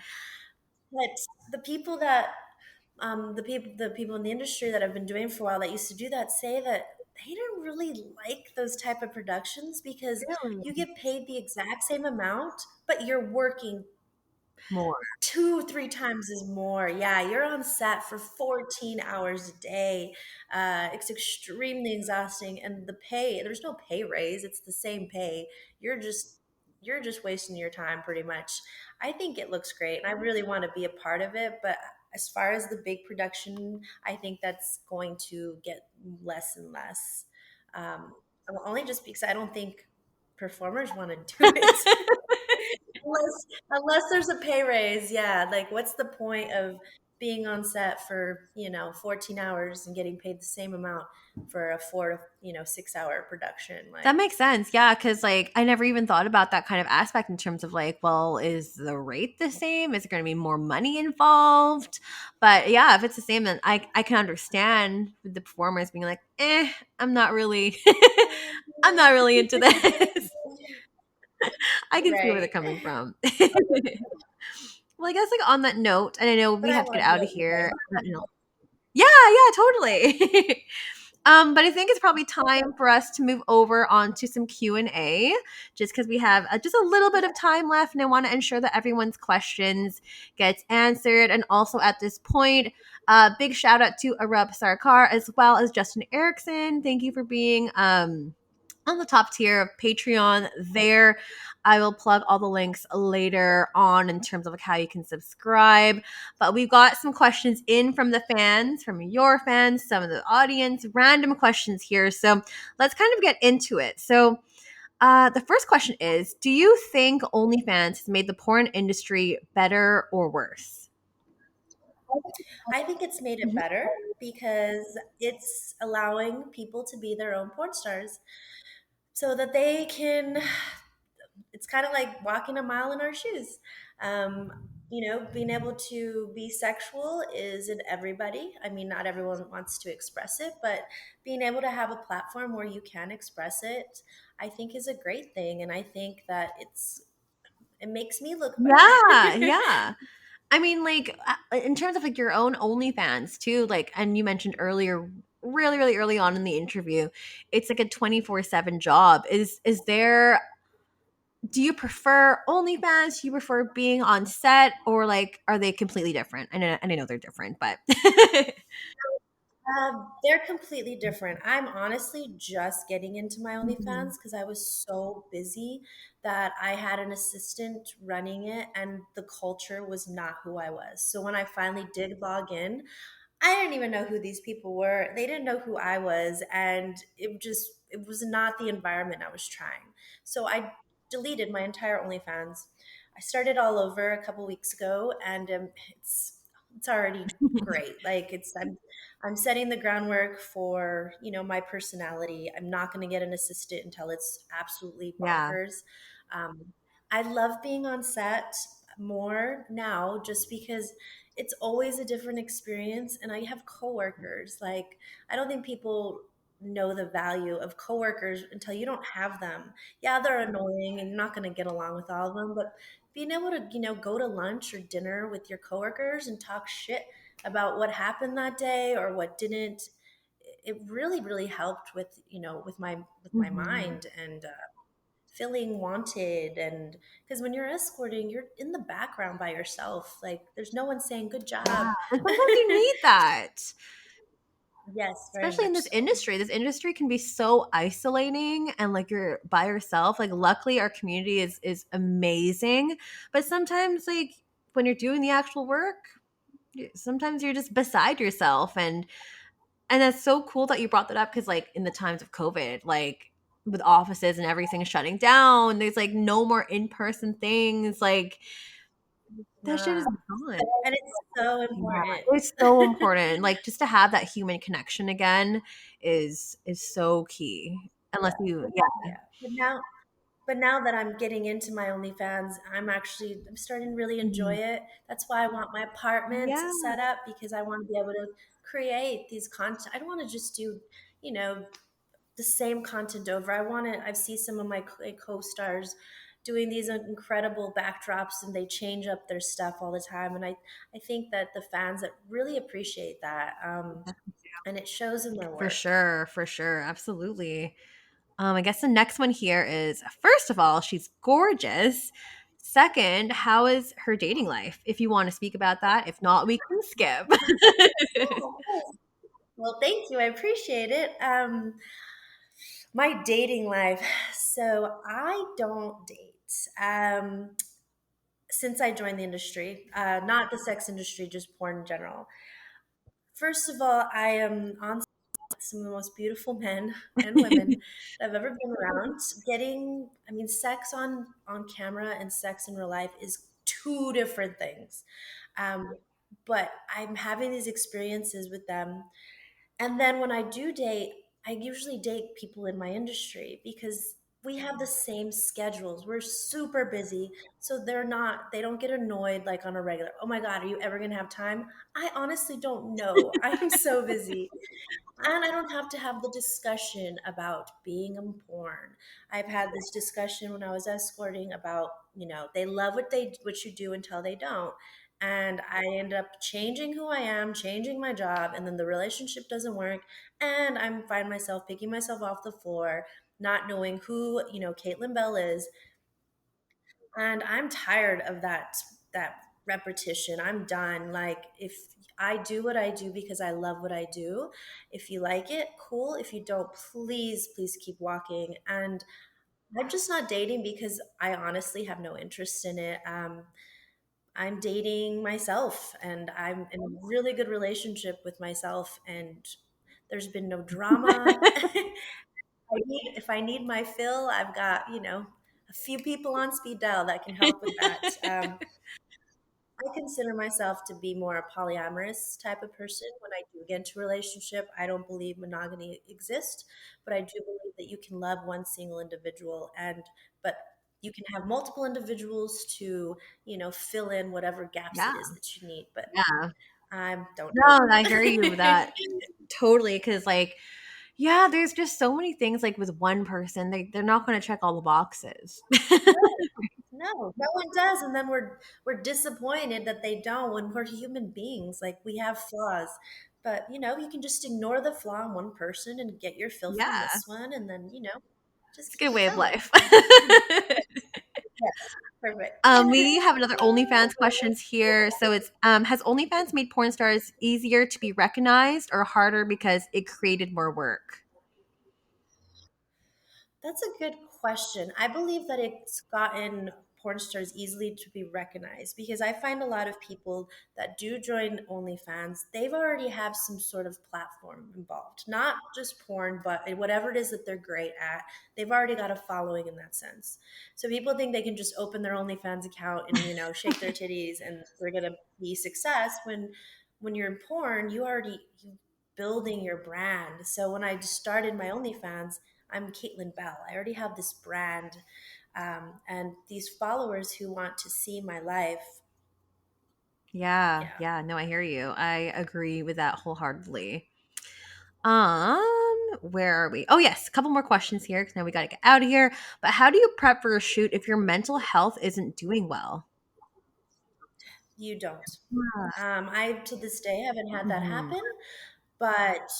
But the people the people in the industry that I've been doing for a while that used to do that say that they didn't really like those type of productions because really you get paid the exact same amount, but you're working more. 2 3 times as more. Yeah, you're on set for 14 hours a day. It's extremely exhausting, and the pay, there's no pay raise, it's the same pay. You're just wasting your time pretty much. I think it looks great and I really want to be a part of it, but as far as the big production, I think that's going to get less and less. um, Only just because I don't think performers want to do it. Unless there's a pay raise, yeah. Like, what's the point of being on set for 14 hours and getting paid the same amount for a 4 to 6 hour production? That Like, makes sense. Yeah, because like I never even thought about that kind of aspect in terms of like, well, is the rate the same? Is there going to be more money involved? But yeah, if it's the same, then I can understand the performers being like, I'm not really, I'm not really into this. I can see where they're right? coming from. Well, I guess like on that note, and I know But we I have to get want to do out of it here. anyway. Yeah, yeah, totally. But I think it's probably time for us to move over on to some Q&A, just because we have just a little bit of time left, and I want to ensure that everyone's questions gets answered. And also at this point, big shout out to Arab Sarkar as well as Justin Erickson. Thank you for being on the top tier of Patreon there. I will plug all the links later on in terms of like how you can subscribe. But we've got some questions in from the fans, from your fans, some of the audience, random questions here. So let's kind of get into it. So the first question is, do you think OnlyFans has made the porn industry better or worse? I think it's made it Mhm. better because it's allowing people to be their own porn stars so that they can, it's kind of like walking a mile in our shoes. Being able to be sexual isn't everybody. I mean, not everyone wants to express it, but being able to have a platform where you can express it, I think is a great thing. And I think that it makes me look better. Yeah, yeah. I mean, like in terms of like your own OnlyFans too, like, and you mentioned earlier, really, really early on in the interview, it's like a 24/7 job. Is there? Do you prefer OnlyFans? Do you prefer being on set, or like are they completely different? And I know they're different, but They're completely different. I'm honestly just getting into my Mhm. OnlyFans because I was so busy that I had an assistant running it, and the culture was not who I was. So when I finally did log in, I didn't even know who these people were. They didn't know who I was, and it was not the environment I was trying. So I deleted my entire OnlyFans. I started all over a couple weeks ago, and it's already great. Like, I'm setting the groundwork for my personality. I'm not going to get an assistant until it's absolutely Yeah. bonkers. Um, I love being on set more now just because it's always a different experience, and I have coworkers. Like, I don't think people know the value of coworkers until you don't have them. Yeah, they're annoying and you're not going to get along with all of them, but being able to go to lunch or dinner with your coworkers and talk shit about what happened that day or what didn't, it really really helped with with my Mhm. mind, and feeling wanted. And because when you're escorting, you're in the background by yourself, like there's no one saying good Yeah. job. And sometimes you need that. Yes, very Especially in much this so. industry. This industry can be so isolating and like you're by yourself. Like luckily our community is amazing, but sometimes like when you're doing the actual work, sometimes you're just beside yourself, and that's so cool that you brought that up because like in the times of COVID, like with offices and everything shutting down, there's like no more in-person things. Like That shit is Nah. gone. And it's so Yeah, important. it's so important. Like just to have that human connection again is so key. Unless you, yeah, Yeah. But now that I'm getting into my OnlyFans, I'm starting to really enjoy mhm. it. That's why I want my apartment Yeah, set up because I want to be able to create these content. I don't want to just do, you know, the same content over. I see some of my co-stars doing these incredible backdrops and they change up their stuff all the time. And I think that the fans that really appreciate that, and it shows in their work. for sure, absolutely. I guess the next one here is first of all, she's gorgeous. Second, how is her dating life? If you want to speak about that. If not, we can skip. Oh, well, thank you. I appreciate it. My dating life. So I don't date. Since I joined the industry, not the sex industry, just porn in general. First of all, I am on some of the most beautiful men and women that I've ever been around. Sex on camera and sex in real life is two different things. Um, but I'm having these experiences with them, and then when I do date, I usually date people in my industry because we have the same schedules. We're super busy. So they don't get annoyed like on a regular. Oh my God, are you ever going to have time? I honestly don't know. I am so busy. And I don't have to have the discussion about being in porn. I've had this discussion when I was escorting about, they love what you do until they don't. And I end up changing who I am, changing my job, and then the relationship doesn't work. And I find myself picking myself off the floor, not knowing who, Caitlin Bell is, and I'm tired of that repetition. I'm done. Like, if I do what I do because I love what I do, if you like it, cool. If you don't, please keep walking. And I'm just not dating because I honestly have no interest in it. I'm dating myself, and I'm in a really good relationship with myself, and there's been no drama. If I need my fill, I've got, a few people on speed dial that can help with that. I consider myself to be more a polyamorous type of person. When I do get into a relationship, I don't believe monogamy exists, but I do believe that you can love one single individual, but you can have multiple individuals to, fill in whatever gaps Yeah, it is that you need. But yeah. I don't No, I hear you with date. that totally. Because like, yeah, there's just so many things like with one person, they're not going to check all the boxes. No, no one does, and then we're disappointed that they don't. When we're human beings, like, we have flaws, but you can just ignore the flaw in one person and get your fill from Yeah, this one, and then just it's a keep good way of going. life. Yes, perfect. We have another OnlyFans questions here. So it's has OnlyFans made porn stars easier to be recognized or harder because it created more work? That's a good question. I believe that it's gotten porn stars easily to be recognized because I find a lot of people that do join OnlyFans, they've already have some sort of platform involved. Not just porn, but whatever it is that they're great at, they've already got a following in that sense. So people think they can just open their OnlyFans account and, shake their titties and they're gonna be success when you're in porn, you building your brand. So when I just started my OnlyFans, I'm Caitlin Bell. I already have this brand, and these followers who want to see my life. Yeah, Yeah, yeah, no, I hear you. I agree with that wholeheartedly. Where are we? Oh yes, a couple more questions here because now we got to get out of here. But how do you prep for a shoot if your mental health isn't doing well? you don't. I to this day haven't had that Mhm. happen, but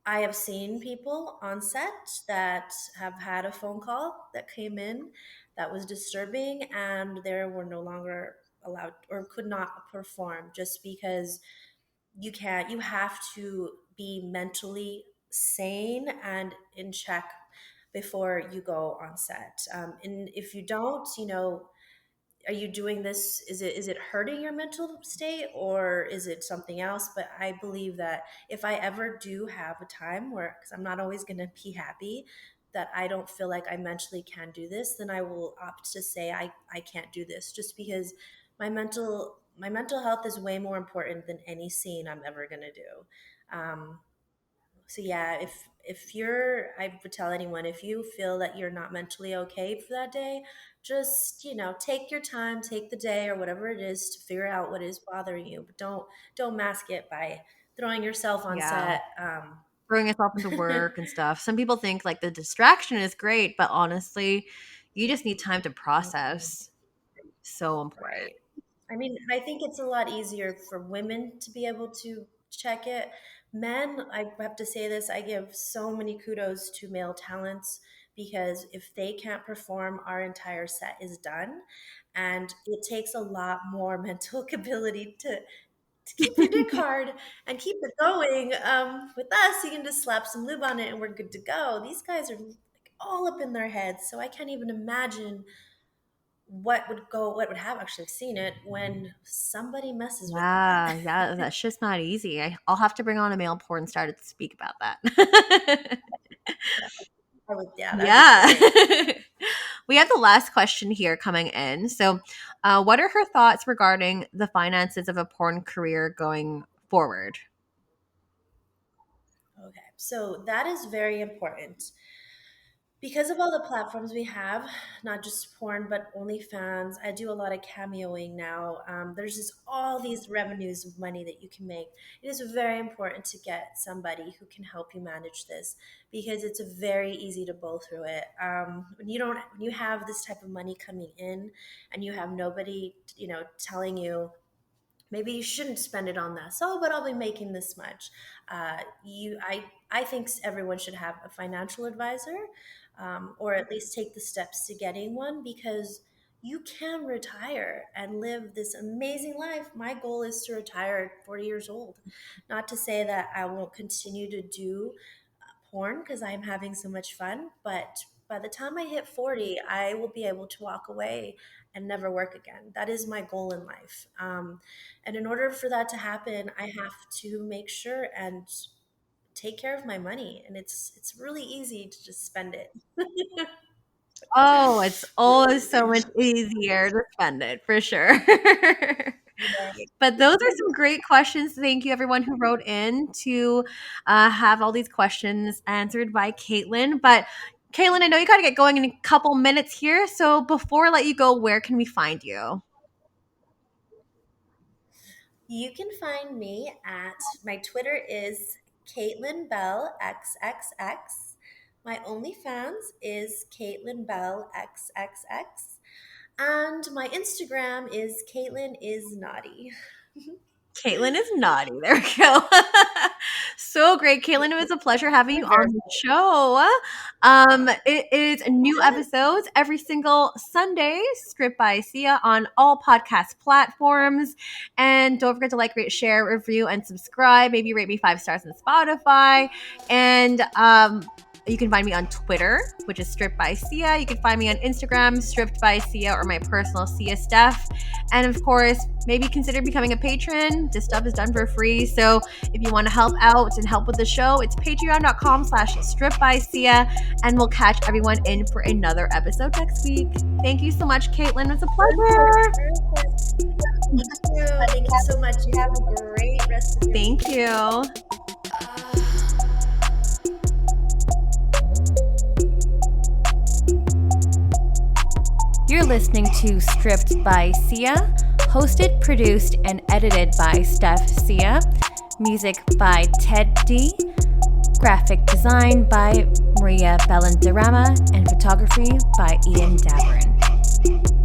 I have seen people on set that have had a phone call that came in that was disturbing, and they were no longer allowed or could not perform just because you have to be mentally sane and in check before you go on set, and if you don't, are you doing this, is it hurting your mental state or is it something else? But I believe that if I ever do have a time where, because I'm not always going to be happy, that I don't feel like I mentally can do this, then I will opt to say I can't do this, just because my mental health is way more important than any scene I'm ever gonna do. Um, so yeah, if you're, I would tell anyone, if you feel that you're not mentally okay for that day, just, take your time, take the day or whatever it is to figure out what is bothering you, but don't mask it by throwing yourself on Yeah. set. Throwing yourself into work and stuff. Some people think like the distraction is great, but honestly, you just need time to process. So important. Right. I mean, I think it's a lot easier for women to be able to check it. Men, I have to say this, I give so many kudos to male talents because if they can't perform, our entire set is done. And it takes a lot more mental ability to keep your dick hard and keep it going. With us, you can just slap some lube on it and we're good to go. These guys are like all up in their heads, so I can't even imagine what would have actually seen it when somebody messes with that. Yeah, that's just not easy. I'll have to bring on a male porn star to speak about that. Yeah, that'd be Yeah. great. We have the last question here coming in. So, what are her thoughts regarding the finances of a porn career going forward? Okay, so that is very important. Because of all the platforms we have, not just porn, but OnlyFans, I do a lot of cameoing now. There's just all these revenues of money that you can make. It is very important to get somebody who can help you manage this because it's very easy to blow through it. When you have this type of money coming in and you have nobody, telling you maybe you shouldn't spend it on this. Oh, but I'll be making this much. I think everyone should have a financial advisor, or at least take the steps to getting one because you can retire and live this amazing life. My goal is to retire at 40 years old. Not to say that I won't continue to do porn because I'm having so much fun, but by the time I hit 40, I will be able to walk away and never work again. That is my goal in life. And in order for that to happen, I have to make sure and take care of my money. And it's really easy to just spend it. Oh, it's Really always so much easier to spend it for sure. But those are some great questions. Thank you, everyone who wrote in to have all these questions answered by Caitlin. But Caitlin, I know you got to get going in a couple minutes here. So before I let you go, where can we find you? You can find me at my Twitter is Caitlin Bell XXX. My OnlyFans is Caitlin Bell XXX. And my Instagram is Caitlin is naughty. Caitlin is naughty. There we go. So great, Caitlin. It was a pleasure having you You're very on the show. It is new episodes every single Sunday, Strip by Sia on all podcast platforms. And don't forget to like, rate, share, review, and subscribe. Maybe rate me 5 stars on Spotify. And you can find me on Twitter, which is Strip by Sia. You can find me on Instagram, Stripped by Sia, or my personal Sia Steph. And of course, maybe consider becoming a patron. This stuff is done for free. So if you want to help out and help with the show, it's patreon.com/stripbysia. And we'll catch everyone in for another episode next week. Thank you so much, Caitlin. It was a pleasure. Thank you so much. You have a great rest of your Thank you. You're listening to Stripped by Sia, hosted, produced, and edited by Steph Sia. Music by Ted D. Graphic design by Maria Bellandarama, and photography by Ian Daverin.